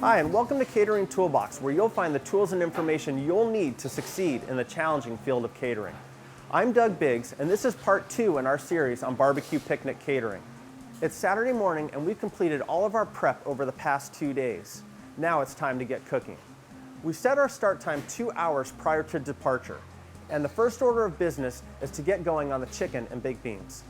Hi, and welcome to Catering Toolbox, where you'll find the tools and information you'll need to succeed in the challenging field of catering. I'm Doug Biggs, and this is part 2 in our series on barbecue picnic catering. It's Saturday morning, and we've completed all of our prep over the past 2 days. Now it's time to get cooking. We set our start time 2 hours prior to departure, and the first order of business is to get going on the chicken and baked beans.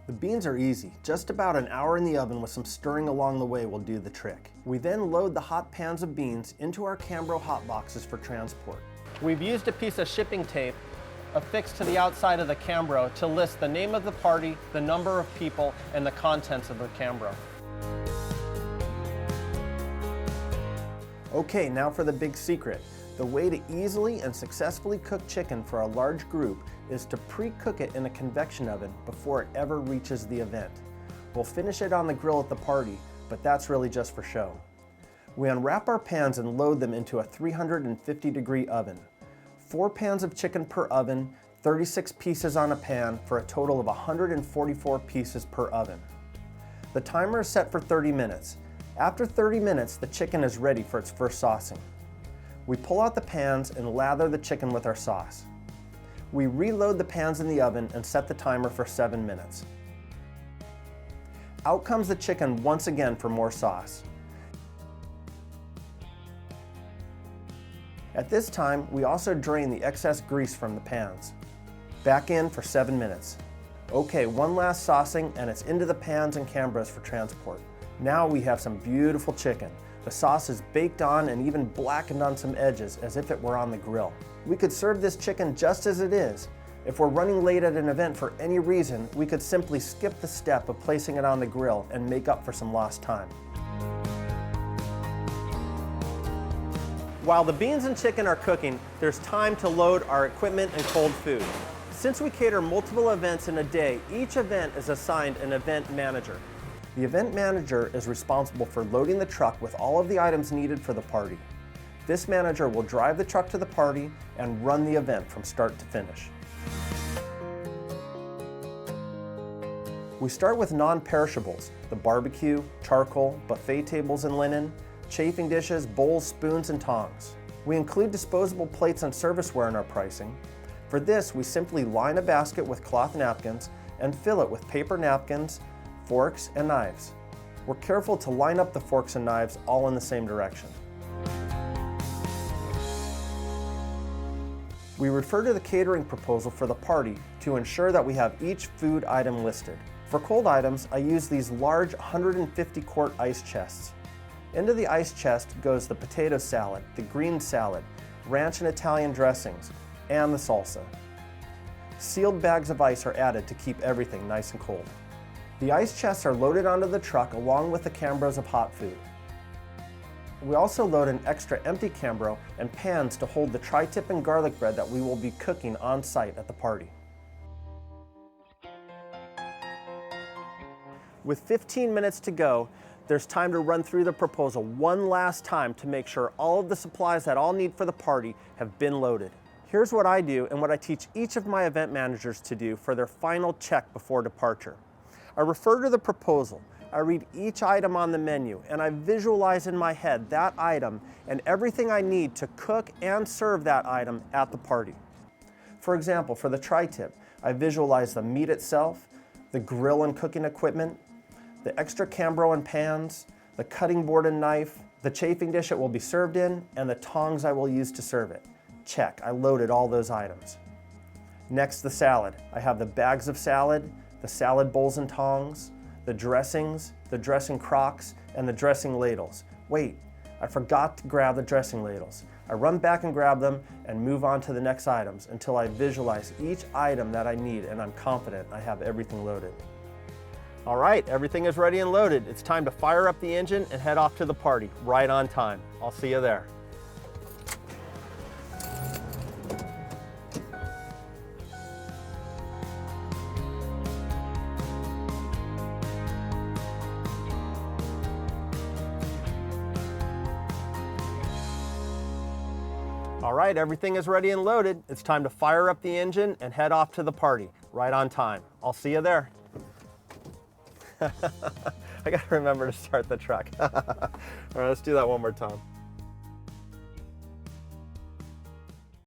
The beans are easy. Just about an hour in the oven with some stirring along the way will do the trick. We then load the hot pans of beans into our Cambro hot boxes for transport. We've used a piece of shipping tape affixed to the outside of the Cambro to list the name of the party, the number of people, and the contents of the Cambro. Okay, now for the big secret. The way to easily and successfully cook chicken for a large group is to pre-cook it in a convection oven before it ever reaches the event. We'll finish it on the grill at the party, but that's really just for show. We unwrap our pans and load them into a 350-degree oven. 4 pans of chicken per oven, 36 pieces on a pan for a total of 144 pieces per oven. The timer is set for 30 minutes. After 30 minutes, the chicken is ready for its first saucing. We pull out the pans and lather the chicken with our sauce. We reload the pans in the oven and set the timer for 7 minutes. Out comes the chicken once again for more sauce. At this time, we also drain the excess grease from the pans. Back in for 7 minutes. Okay, one last saucing and it's into the pans and Cambros for transport. Now we have some beautiful chicken. The sauce is baked on and even blackened on some edges as if it were on the grill. We could serve this chicken just as it is. If we're running late at an event for any reason, we could simply skip the step of placing it on the grill and make up for some lost time. While the beans and chicken are cooking, there's time to load our equipment and cold food. Since we cater multiple events in a day, each event is assigned an event manager. The event manager is responsible for loading the truck with all of the items needed for the party. This manager will drive the truck to the party and run the event from start to finish. We start with non-perishables, the barbecue, charcoal, buffet tables and linen, chafing dishes, bowls, spoons, and tongs. We include disposable plates and serviceware in our pricing. For this, we simply line a basket with cloth napkins and fill it with paper napkins, forks, and knives. We're careful to line up the forks and knives all in the same direction. We refer to the catering proposal for the party to ensure that we have each food item listed. For cold items, I use these large 150-quart ice chests. Into the ice chest goes the potato salad, the green salad, ranch and Italian dressings, and the salsa. Sealed bags of ice are added to keep everything nice and cold. The ice chests are loaded onto the truck along with the Cambros of hot food. We also load an extra empty Cambro and pans to hold the tri-tip and garlic bread that we will be cooking on site at the party. With 15 minutes to go, there's time to run through the proposal one last time to make sure all of the supplies that I'll need for the party have been loaded. Here's what I do and what I teach each of my event managers to do for their final check before departure. I refer to the proposal, I read each item on the menu, and I visualize in my head that item and everything I need to cook and serve that item at the party. For example, for the tri-tip, I visualize the meat itself, the grill and cooking equipment, the extra Cambro and pans, the cutting board and knife, the chafing dish it will be served in, and the tongs I will use to serve it. Check, I loaded all those items. Next, the salad. I have the bags of salad, the salad bowls and tongs, the dressings, the dressing crocks, and the dressing ladles. Wait, I forgot to grab the dressing ladles. I run back and grab them and move on to the next items until I visualize each item that I need and I'm confident I have everything loaded. All right, everything is ready and loaded. It's time to fire up the engine and head off to the party, right on time. I'll see you there. All right, everything is ready and loaded. It's time to fire up the engine and head off to the party, right on time. I'll see you there. I gotta remember to start the truck. All right, let's do that one more time.